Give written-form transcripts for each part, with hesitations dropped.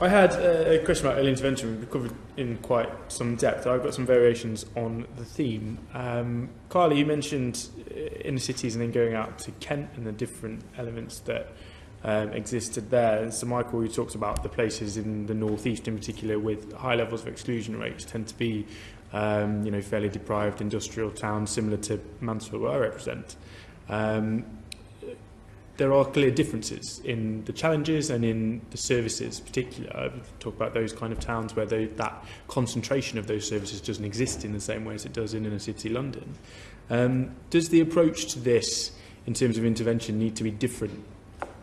I had a question about early intervention. We've covered in quite some depth. I've got some variations on the theme. Carlie, you mentioned inner cities and then going out to Kent and the different elements that existed there. And so Michael, you talked about the places in the northeast in particular with high levels of exclusion rates tend to be fairly deprived industrial towns similar to Mansfield where I represent. There are clear differences in the challenges and in the services particularly. I talk about those kind of towns where that concentration of those services doesn't exist in the same way as it does in inner city London. Does the approach to this in terms of intervention need to be different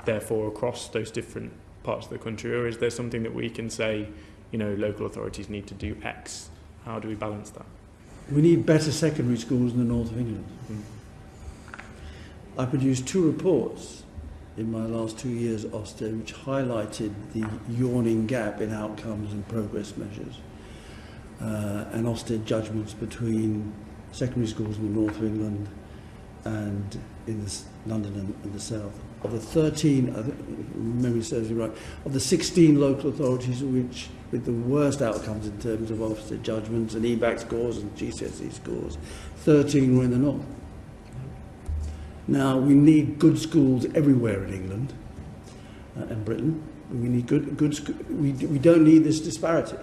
therefore across those different parts of the country, or is there something that we can say, local authorities need to do X? How do we balance that? We need better secondary schools in the north of England. I produced 2 reports in my last 2 years at Ofsted which highlighted the yawning gap in outcomes and progress measures and Ofsted judgments between secondary schools in the north of England and in London and the south. Of the 13, I think, if memory serves me right, of the 16 local authorities which with the worst outcomes in terms of Ofsted judgments and EBAC scores and GCSE scores, 13 were in the north. Now, we need good schools everywhere in England and Britain. We need we don't need this disparity,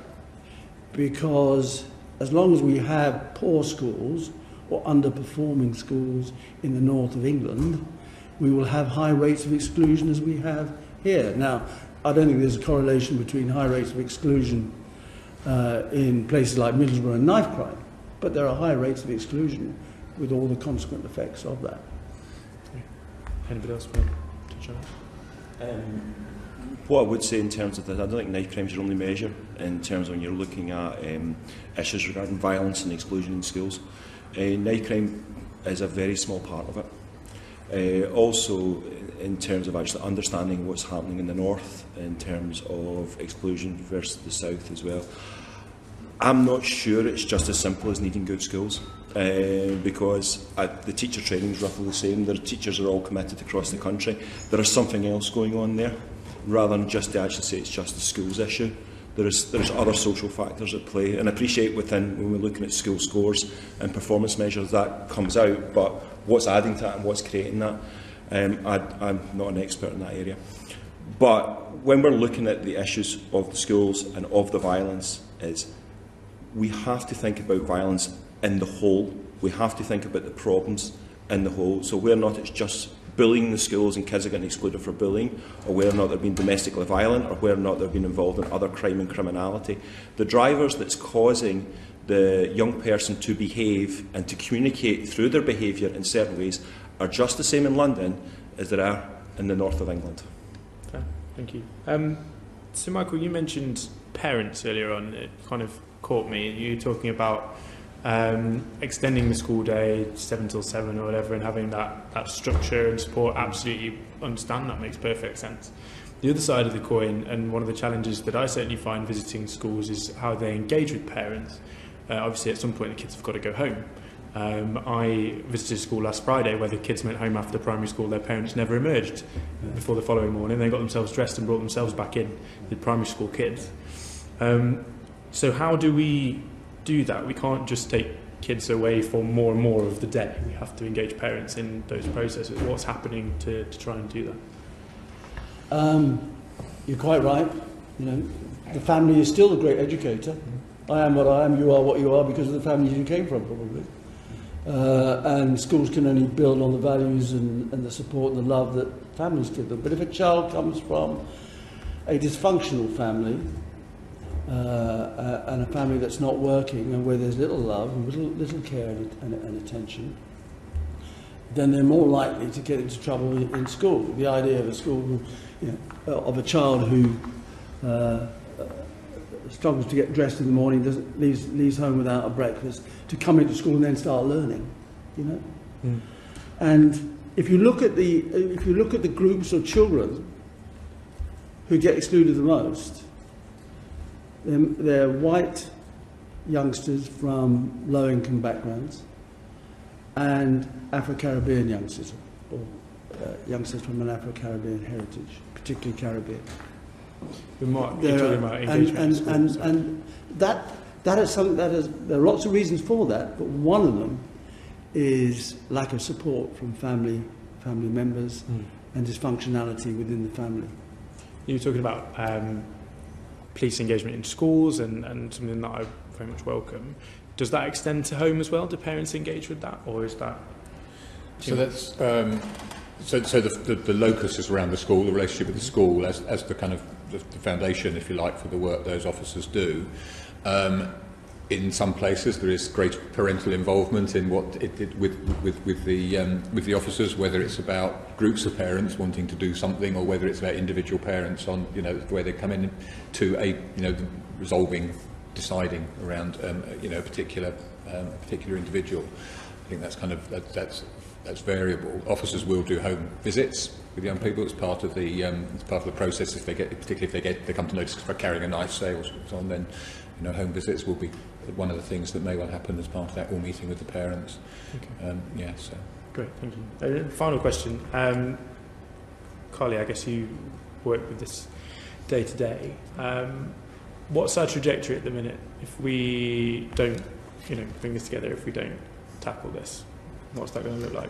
because as long as we have poor schools or underperforming schools in the north of England, we will have high rates of exclusion as we have here. Now, I don't think there's a correlation between high rates of exclusion in places like Middlesbrough and knife crime, but there are high rates of exclusion with all the consequent effects of that. Anybody else want to touch on that? What I would say in terms of that, I don't think knife crime is your only measure in terms of when you're looking at issues regarding violence and exclusion in schools. Knife crime is a very small part of it. Also, in terms of actually understanding what's happening in the north in terms of exclusion versus the south as well. I'm not sure it's just as simple as needing good schools, because the teacher training is roughly the same. The teachers are all committed across the country. There is something else going on there, rather than just to actually say it's just the schools issue. There's other social factors at play, and I appreciate when we're looking at school scores and performance measures that comes out, but what's adding to that and what's creating that, I'm not an expert in that area. But when we're looking at the issues of the schools and of the violence, we have to think about violence in the whole. We have to think about the problems in the whole. So whether or not it's just bullying in the schools and kids are getting excluded for bullying, or whether or not they're being domestically violent, or whether or not they're being involved in other crime and criminality. The drivers that's causing the young person to behave and to communicate through their behaviour in certain ways are just the same in London as there are in the north of England. Okay, thank you. So Michael, you mentioned parents earlier on. It kind of caught me. You were talking about extending the school day 7 till 7 or whatever, and having that structure and support. Absolutely understand that, makes perfect sense. The other side of the coin, and one of the challenges that I certainly find visiting schools, is how they engage with parents. Obviously at some point the kids have got to go home. I visited a school last Friday where the kids went home after primary school. Their parents never emerged before the following morning. They got themselves dressed and brought themselves back in, the primary school kids. So how do we do that? We can't just take kids away for more and more of the day. We have to engage parents in those processes. What's happening to try and do that? You're quite right. The family is still a great educator. I am what I am, you are what you are because of the family you came from, probably. And schools can only build on the values and the support and the love that families give them. But if a child comes from a dysfunctional family, and a family that's not working and where there's little love and little care and attention, then they're more likely to get into trouble in school. The idea of a school, of a child who struggles to get dressed in the morning, leaves home without a breakfast, to come into school and then start learning, And if you look at the groups of children who get excluded the most, they're white youngsters from low-income backgrounds and Afro-Caribbean youngsters, or youngsters from an Afro-Caribbean heritage, particularly Caribbean. You're talking about engagement. And that is something there are lots of reasons for that, but one of them is lack of support from family members and dysfunctionality within the family. You were talking about police engagement in schools and something that I very much welcome. Does that extend to home as well? Do parents engage with that, or is that? So that's so the locus is around the school, the relationship with the school as the kind of the foundation, if you like, for the work those officers do. In some places, there is greater parental involvement in what it did with the officers, whether it's about groups of parents wanting to do something, or whether it's about individual parents on where they come in to deciding around a particular individual. I think that's kind of that's variable. Officers will do home visits with young people. It's part of the process. Particularly if they come to notice for carrying a knife, say, or so on, then home visits will be one of the things that may well happen as part of that, or meeting with the parents. Okay. So. Great, thank you. Final question. Carlie, I guess you work with this day to day. What's our trajectory at the minute if we don't, bring this together, if we don't tackle this? What's that going to look like?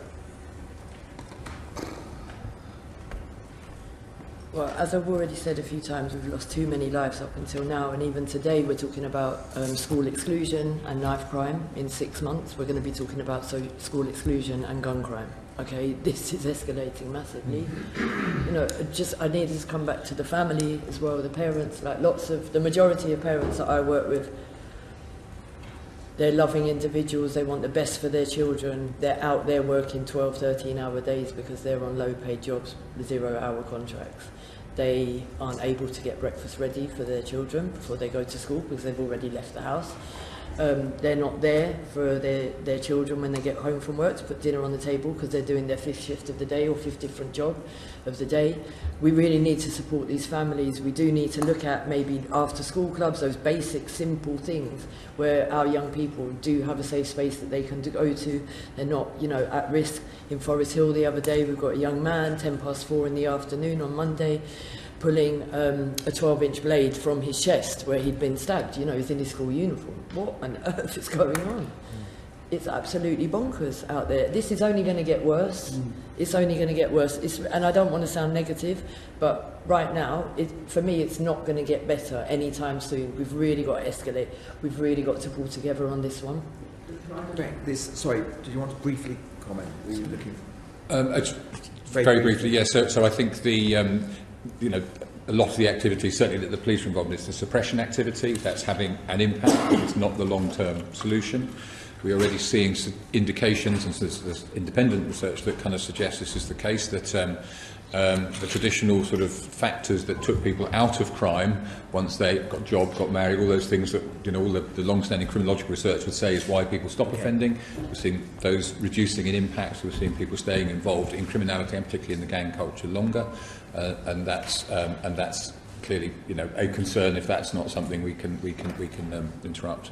Well, as I've already said a few times, we've lost too many lives up until now, and even today we're talking about school exclusion and knife crime. In 6 months we're going to be talking about school exclusion and gun crime. Okay, this is escalating massively. I need to come back to the family as well, the parents. Like the majority of parents that I work with, they're loving individuals, they want the best for their children. They're out there working 12, 13-hour days because they're on low-paid jobs, 0-hour contracts. They aren't able to get breakfast ready for their children before they go to school because they've already left the house. They're not there for their children when they get home from work to put dinner on the table because they're doing their 5th shift of the day or 5th different job of the day. We really need to support these families. We do need to look at maybe after school clubs, those basic simple things where our young people do have a safe space that they can go to. They're not at risk. In Forest Hill the other day we've got a young man 4:10 in the afternoon on Monday pulling a 12-inch blade from his chest where he'd been stabbed. He's in his school uniform. What on earth is going on? It's absolutely bonkers out there. This is only going to get worse. It's only going to get worse. And I don't want to sound negative, but right now, for me, it's not going to get better anytime soon. We've really got to escalate. We've really got to pull together on this one. Sorry, did you want to briefly comment? Were you looking? Very briefly, yes. So I think a lot of the activity, certainly that the police are involved in, is the suppression activity. That's having an impact, but it's not the long-term solution. We're already seeing indications, and there's independent research that kind of suggests this is the case, that the traditional sort of factors that took people out of crime once they got jobs, got married, all those things that all the long-standing criminological research would say is why people stop offending. We're seeing those reducing in impact. We're seeing people staying involved in criminality, and particularly in the gang culture, longer, and that's clearly a concern if that's not something we can interrupt.